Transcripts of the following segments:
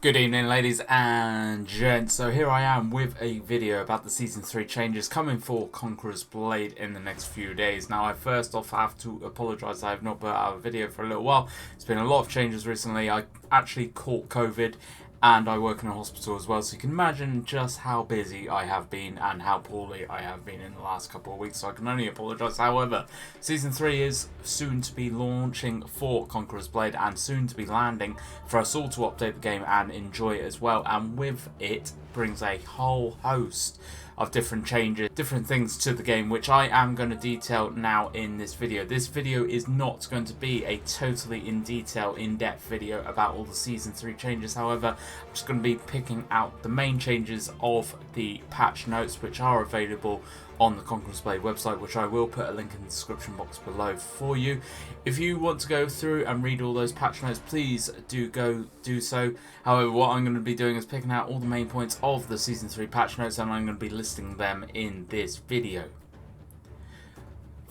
Good evening, ladies and gents. So here I am with a video about the Season 3 changes coming for Conquerors Blade in the next few days. Now, I first off have to apologise I have not put out a video for a little while. There's been a lot of changes recently. I actually caught COVID and I work in a hospital as well, so you can imagine just how busy I have been and how poorly I have been in the last couple of weeks, so I can only apologise. However, Season 3 is soon to be launching for Conquerors Blade and soon to be landing for us all to update the game and enjoy it as well, and with it brings a whole host of different changes, different things to the game, which I am going to detail now in this video. This video is not going to be a totally in-depth video about all the Season 3 changes. However, I'm just going to be picking out the main changes of the patch notes, which are available on the Conquerors Blade website, which I will put a link in the description box below for you. If you want to go through and read all those patch notes, please do so. However, what I'm going to be doing is picking out all the main points of the Season 3 patch notes, and I'm going to be listing them in this video.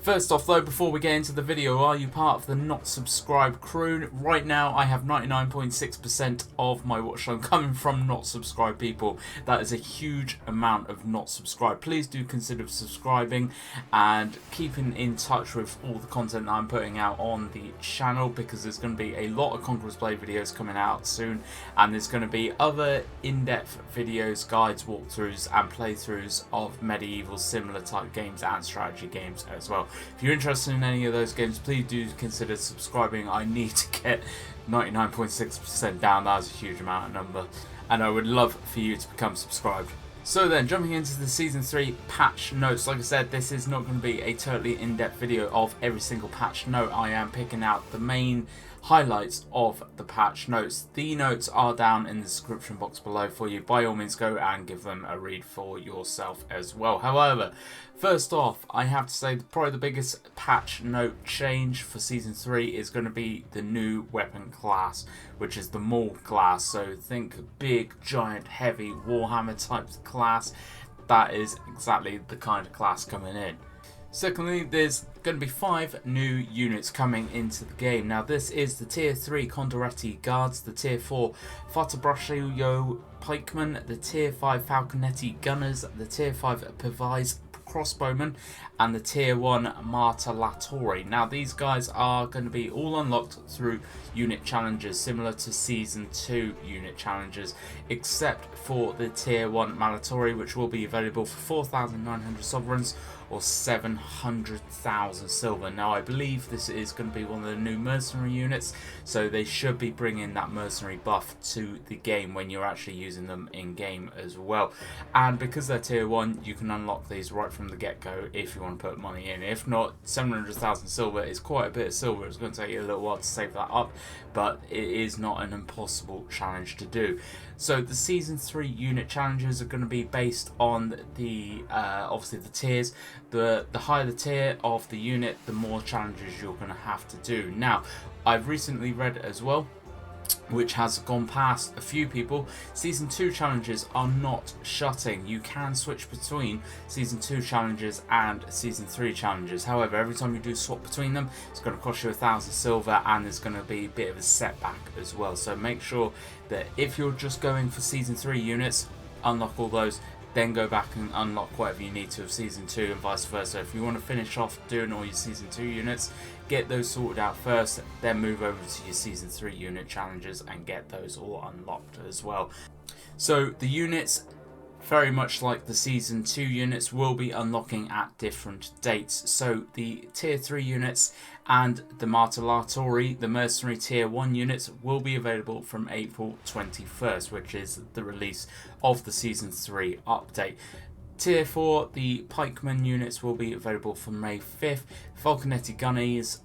First off though, before we get into the video, are you part of the not subscribed crew? Right now I have 99.6% of my watch time coming from not subscribed people. That is a huge amount of not subscribed. Please do consider subscribing and keeping in touch with all the content that I'm putting out on the channel, because there's going to be a lot of Conquerors Blade videos coming out soon, and there's going to be other in-depth videos, guides, walkthroughs and playthroughs of medieval similar type games and strategy games as well. If you're interested in any of those games, please do consider subscribing. I need to get 99.6% down. That is a huge amount of number, and I would love for you to become subscribed. So then, jumping into the Season 3 patch notes, like I said, this is not going to be a totally in-depth video of every single patch note. I am picking out the main highlights of the patch notes. The notes are down in the description box below for you. By all means, go and give them a read for yourself as well. However, first off, I have to say probably the biggest patch note change for Season 3 is going to be the new weapon class, which is the Maul class. So think big, giant, heavy Warhammer type class. That is exactly the kind of class coming in. Secondly, there's going to be 5 new units coming into the game. Now, this is the Tier 3 Condorretti Guards, the Tier 4 Fortebraccio Pikemen, the Tier 5 Falconetti Gunners, the Tier 5 Pavise Crossbowmen, and the Tier 1 Martellatori. Now, these guys are going to be all unlocked through unit challenges, similar to Season 2 unit challenges, except for the Tier 1 Martellatori, which will be available for 4,900 sovereigns or 700,000 silver. Now, I believe this is going to be one of the new mercenary units, so they should be bringing that mercenary buff to the game when you're actually using them in game as well. And because they're Tier 1, you can unlock these right from the get-go if you want to put money in. If not, 700,000 silver is quite a bit of silver. It's going to take you a little while to save that up, but it is not an impossible challenge to do. So the Season 3 unit challenges are going to be based on the obviously the tiers. The higher the tier of the unit, the more challenges you're going to have to do. Now, I've recently read as well, which has gone past a few people, Season 2 challenges are not shutting. You can switch between Season 2 challenges and Season 3 challenges. However, every time you do swap between them, it's going to cost you 1,000 silver, and there's going to be a bit of a setback as well. So make sure that if you're just going for Season 3 units, unlock all those, then go back and unlock whatever you need to of Season 2 and vice versa. If you want to finish off doing all your Season 2 units, get those sorted out first, then move over to your Season 3 unit challenges and get those all unlocked as well. So the units, very much like the Season 2 units, will be unlocking at different dates. So the Tier 3 units and the Martellatori, the Mercenary Tier 1 units, will be available from April 21st, which is the release of the Season 3 update. Tier 4, the Pikemen units, will be available from May 5th. Falconetti Gunners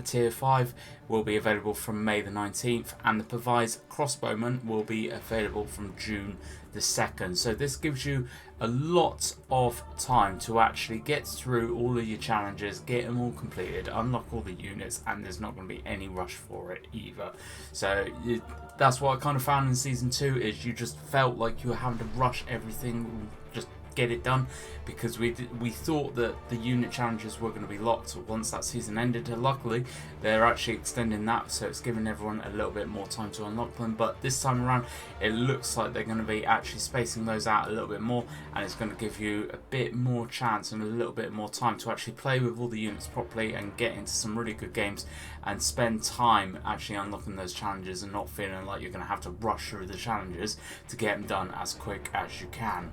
Tier 5 will be available from May the 19th, and the Pavise Crossbowmen will be available from June the 2nd. So this gives you a lot of time to actually get through all of your challenges, get them all completed, unlock all the units, and there's not going to be any rush for it either. So that's what I kind of found in Season 2, is you just felt like you were having to rush everything, just get it done, because we thought that the unit challenges were going to be locked once that season ended. Luckily, they're actually extending that, so it's giving everyone a little bit more time to unlock them. But this time around, it looks like they're going to be actually spacing those out a little bit more, and it's going to give you a bit more chance and a little bit more time to actually play with all the units properly and get into some really good games and spend time actually unlocking those challenges and not feeling like you're going to have to rush through the challenges to get them done as quick as you can.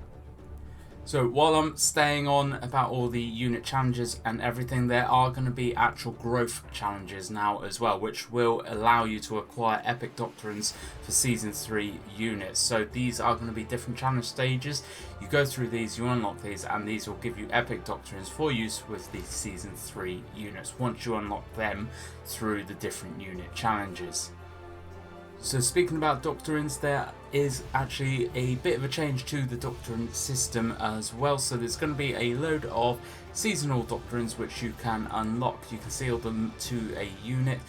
So while I'm staying on about all the unit challenges and everything, there are going to be actual growth challenges now as well, which will allow you to acquire epic doctrines for Season 3 units. So these are going to be different challenge stages. You go through these, you unlock these, and these will give you epic doctrines for use with the Season 3 units once you unlock them through the different unit challenges. So speaking about doctrines, there is actually a bit of a change to the doctrine system as well. So there's going to be a load of seasonal doctrines which you can unlock. You can seal them to a unit,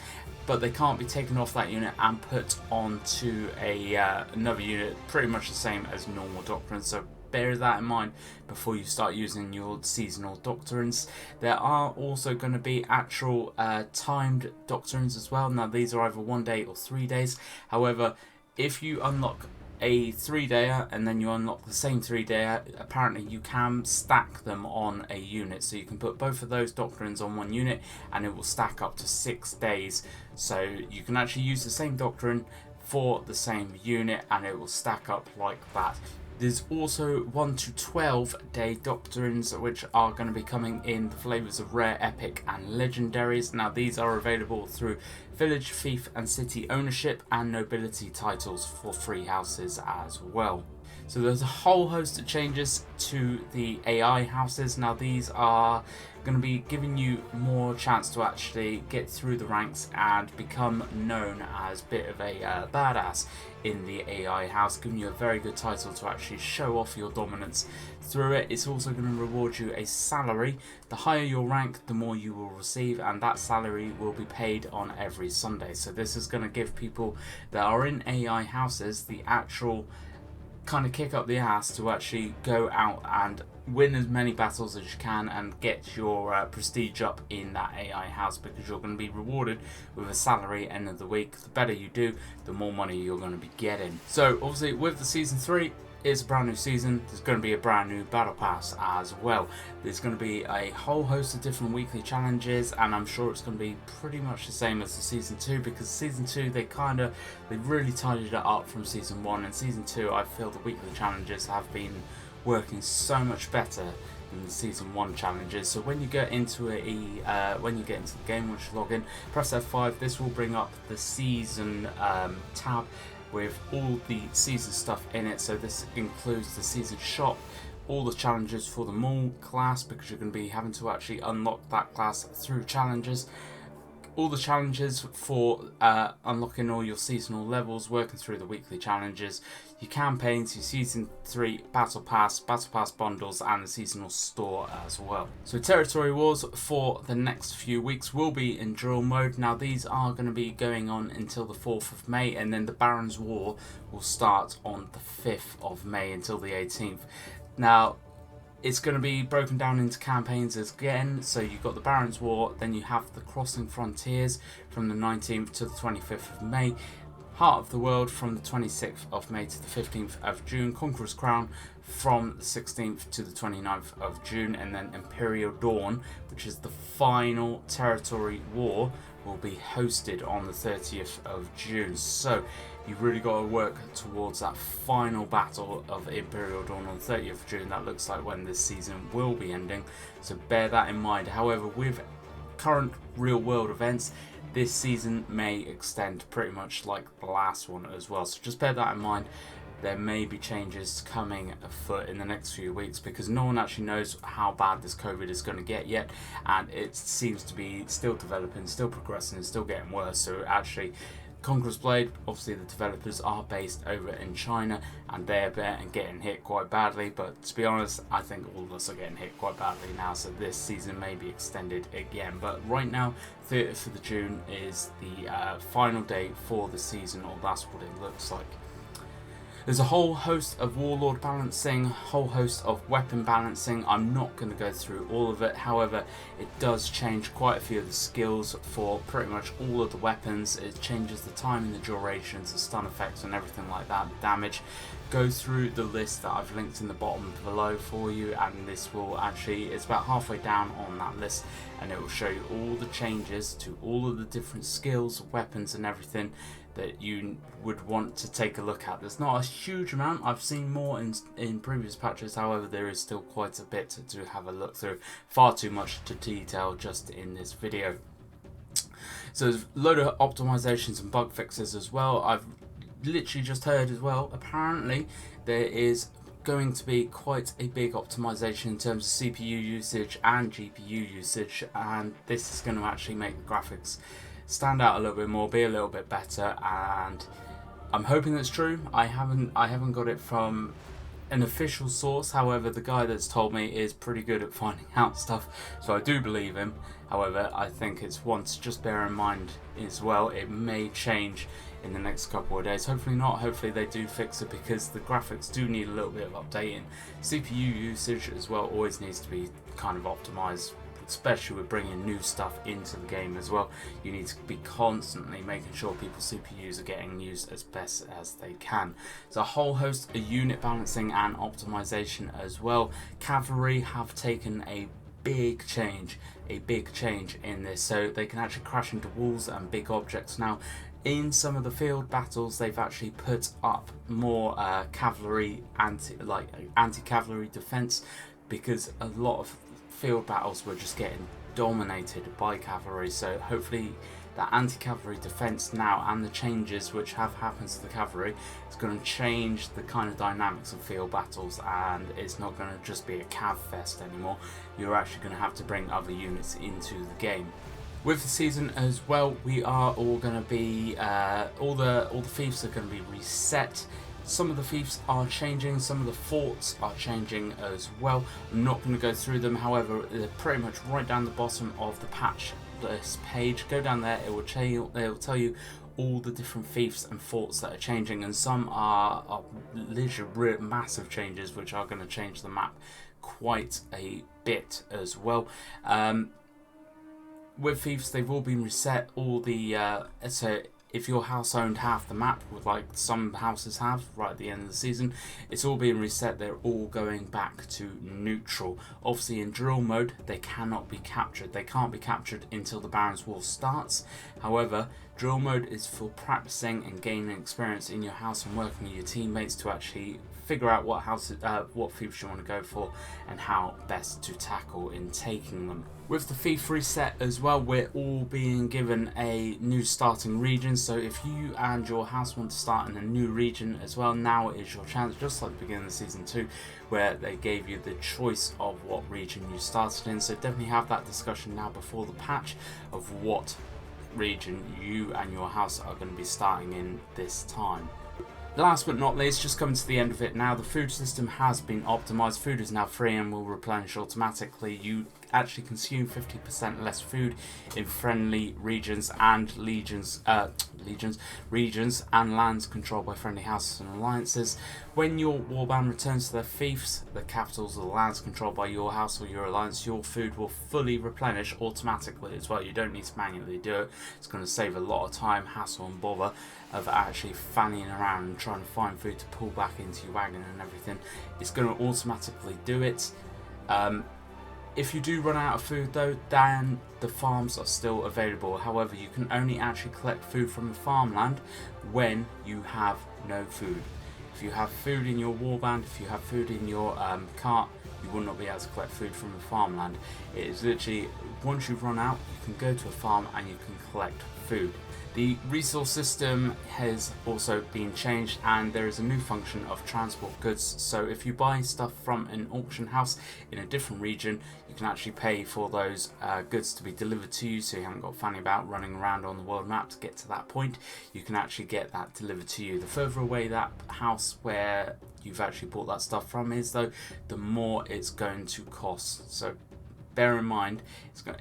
but they can't be taken off that unit and put onto another unit, pretty much the same as normal doctrines. So bear that in mind before you start using your seasonal doctrines. There are also going to be actual timed doctrines as well. Now these are either 1 day or 3 days. However, if you unlock a 3-dayer and then you unlock the same 3-dayer, apparently you can stack them on a unit. So you can put both of those doctrines on one unit and it will stack up to 6 days. So you can actually use the same doctrine for the same unit and it will stack up like that. There's also 1 to 12 day doctrines which are going to be coming in the flavours of rare, epic and legendaries. Now these are available through village, fief and city ownership and nobility titles for free houses as well. So there's a whole host of changes to the AI houses. Now these are going to be giving you more chance to actually get through the ranks and become known as a bit of a badass in the AI house, giving you a very good title to actually show off your dominance through it. It's also going to reward you a salary. The higher your rank, the more you will receive, and that salary will be paid on every Sunday. So this is going to give people that are in AI houses the actual kind of kick up the ass to actually go out and win as many battles as you can and get your prestige up in that AI house, because you're going to be rewarded with a salary at the end of the week. The better you do, the more money you're going to be getting. So obviously with the Season 3, it's a brand new season. There's going to be a brand new battle pass as well. There's going to be a whole host of different weekly challenges, and I'm sure it's going to be pretty much the same as the Season 2, because Season 2 they really tidied it up from Season 1, and Season 2 I feel the weekly challenges have been working so much better than the Season 1 challenges. So when you get into the game, once you log in, press F5. This will bring up the season tab with all the season stuff in it. So this includes the season shop, all the challenges for the mall class, because you're going to be having to actually unlock that class through challenges. All the challenges for unlocking all your seasonal levels, working through the weekly challenges, your campaigns, your Season 3 Battle Pass bundles, and the seasonal store as well. So Territory Wars for the next few weeks will be in drill mode. Now these are going to be going on until the 4th of May, and then the Barons War will start on the 5th of May until the 18th. Now it's going to be broken down into campaigns again. So you've got the Barons War, then you have the Crossing Frontiers from the 19th to the 25th of May, Heart of the World from the 26th of May to the 15th of June, Conqueror's Crown from the 16th to the 29th of June, and then Imperial Dawn, which is the final territory war, will be hosted on the 30th of June. So you've really got to work towards that final battle of Imperial Dawn on 30th of June. That looks like when this season will be ending, so bear that in mind. However, with current real world events, this season may extend pretty much like the last one as well, so just bear that in mind. There may be changes coming afoot in the next few weeks, because no one actually knows how bad this COVID is going to get yet, and it seems to be still developing, still progressing, and still getting worse. So actually, Conquerors Blade, obviously the developers are based over in China, and they're getting hit quite badly, but to be honest, I think all of us are getting hit quite badly now, so this season may be extended again. But right now, 30th of June is the final day for the season, or that's what it looks like. There's a whole host of Warlord Balancing, whole host of Weapon Balancing. I'm not going to go through all of it, however it does change quite a few of the skills for pretty much all of the weapons. It changes the timing, the durations, the stun effects and everything like that, the damage. Go through the list that I've linked in the bottom below for you, and this will actually, it's about halfway down on that list, and it will show you all the changes to all of the different skills, weapons and everything that you would want to take a look at. There's not a huge amount, I've seen more in previous patches, however there is still quite a bit to have a look through. Far too much to detail just in this video. So there's a load of optimizations and bug fixes as well. I've literally just heard as well, apparently there is going to be quite a big optimization in terms of CPU usage and GPU usage, and this is going to actually make the graphics stand out a little bit more, be a little bit better, and I'm hoping that's true. I haven't got it from an official source, however the guy that's told me is pretty good at finding out stuff, so I do believe him. However, I think it's one to just bear in mind as well. It may change in the next couple of days. Hopefully not. Hopefully they do fix it, because the graphics do need a little bit of updating. CPU usage as well always needs to be kind of optimized, especially with bringing new stuff into the game as well. You need to be constantly making sure people's CPUs are getting used as best as they can. There's a whole host of unit balancing and optimization as well. Cavalry have taken a big change in this, so they can actually crash into walls and big objects now. In some of the field battles, they've actually put up more cavalry anti-cavalry defense, because a lot of field battles were just getting dominated by cavalry. So hopefully that anti-cavalry defense now and the changes which have happened to the cavalry is going to change the kind of dynamics of field battles, and it's not going to just be a cav fest anymore. You're actually going to have to bring other units into the game. With the season as well, we are all going to be all the fiefs are going to be reset. Some of the fiefs are changing, some of the forts are changing as well. I'm not going to go through them, however they're pretty much right down the bottom of the patch list page. Go down there, it will tell you all the different fiefs and forts that are changing, and some are literally massive changes which are going to change the map quite a bit as well. With fiefs, they've all been reset. All the so if your house owned half the map, like some houses have right at the end of the season, it's all being reset. They're all going back to neutral. Obviously in drill mode they cannot be captured. They can't be captured until the Baron's War starts. However, drill mode is for practicing and gaining experience in your house and working with your teammates to actually figure out what fiefs you want to go for and how best to tackle in taking them. With the fief reset as well, we're all being given a new starting region. So if you and your house want to start in a new region as well, now is your chance, just like the beginning of season 2, where they gave you the choice of what region you started in. So definitely have that discussion now before the patch of what region you and your house are going to be starting in this time. Last but not least, just coming to the end of it now, the food system has been optimized. Food is now free and will replenish automatically. You actually consume 50% less food in friendly regions and regions and lands controlled by friendly houses and alliances. When your warband returns to their fiefs, the capitals or the lands controlled by your house or your alliance, your food will fully replenish automatically as well. You don't need to manually do it. It's going to save a lot of time, hassle and bother of actually fanning around and trying to find food to pull back into your wagon and everything. It's going to automatically do it. If you do run out of food though, then the farms are still available. However, you can only actually collect food from the farmland when you have no food. If you have food in your warband, if you have food in your cart, you will not be able to collect food from the farmland. It is literally, once you've run out, you can go to a farm and you can collect food. The resource system has also been changed, and there is a new function of transport goods. So if you buy stuff from an auction house in a different region, you can actually pay for those goods to be delivered to you, so you haven't got fanny about running around on the world map to get to that point. You can actually get that delivered to you. The further away that house where you've actually bought that stuff from is though, the more it's going to cost. So bear in mind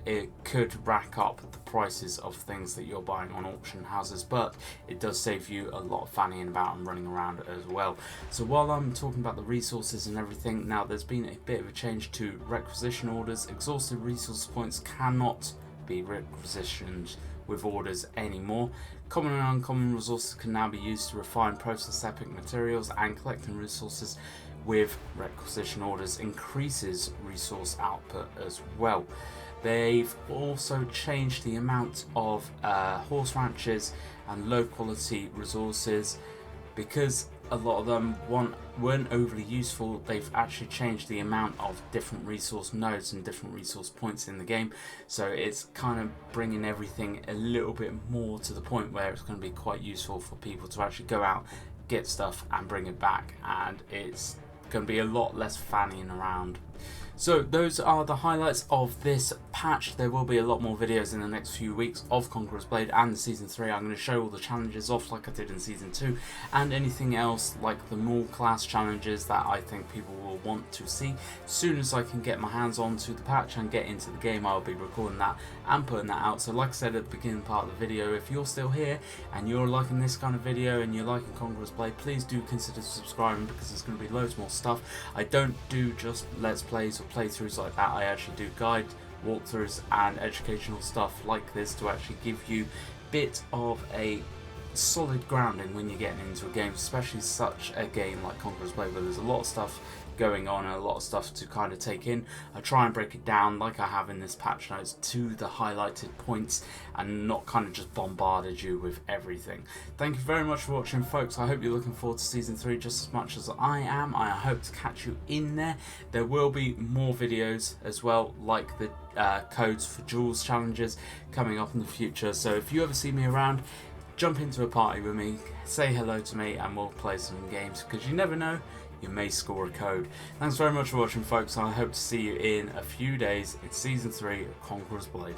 it could rack up the prices of things that you're buying on auction houses, but it does save you a lot of fannying about and running around as well. So while I'm talking about the resources and everything, now there's been a bit of a change to requisition orders. Exhausted resource points cannot be requisitioned with orders anymore. Common and uncommon resources can now be used to refine, process epic materials, and collecting resources with requisition orders increases resource output as well. They've also changed the amount of horse ranches and low quality resources because a lot of them weren't overly useful. They've actually changed the amount of different resource nodes and different resource points in the game, so it's kind of bringing everything a little bit more to the point where it's going to be quite useful for people to actually go out, get stuff and bring it back, and it's going to be a lot less fannying around. So those are the highlights of this patch. There will be a lot more videos in the next few weeks of Conquerors Blade and the Season 3. I'm going to show all the challenges off like I did in Season 2, and anything else like the Maul class challenges that I think people will want to see. As soon as I can get my hands onto the patch and get into the game, I'll be recording that and putting that out. So like I said at the beginning part of the video, if you're still here and you're liking this kind of video and you're liking Conquerors Blade, please do consider subscribing, because there's going to be loads more stuff. I don't do just Let's Plays or playthroughs like that. I actually do guide walkthroughs and educational stuff like this to actually give you a bit of a solid grounding when you're getting into a game, especially such a game like Conquerors Blade where there's a lot of stuff going on and a lot of stuff to kind of take in. I try and break it down like I have in this patch notes to the highlighted points and not kind of just bombarded you with everything. Thank you very much for watching, folks. I hope you're looking forward to Season 3 just as much as I am. I hope to catch you in there. There will be more videos as well, like the codes for Jules challenges coming up in the future. So if you ever see me around, jump into a party with me, say hello to me, and we'll play some games, because you never know, you may score a code. Thanks very much for watching, folks. I hope to see you in a few days in Season 3 of Conquerors Blade.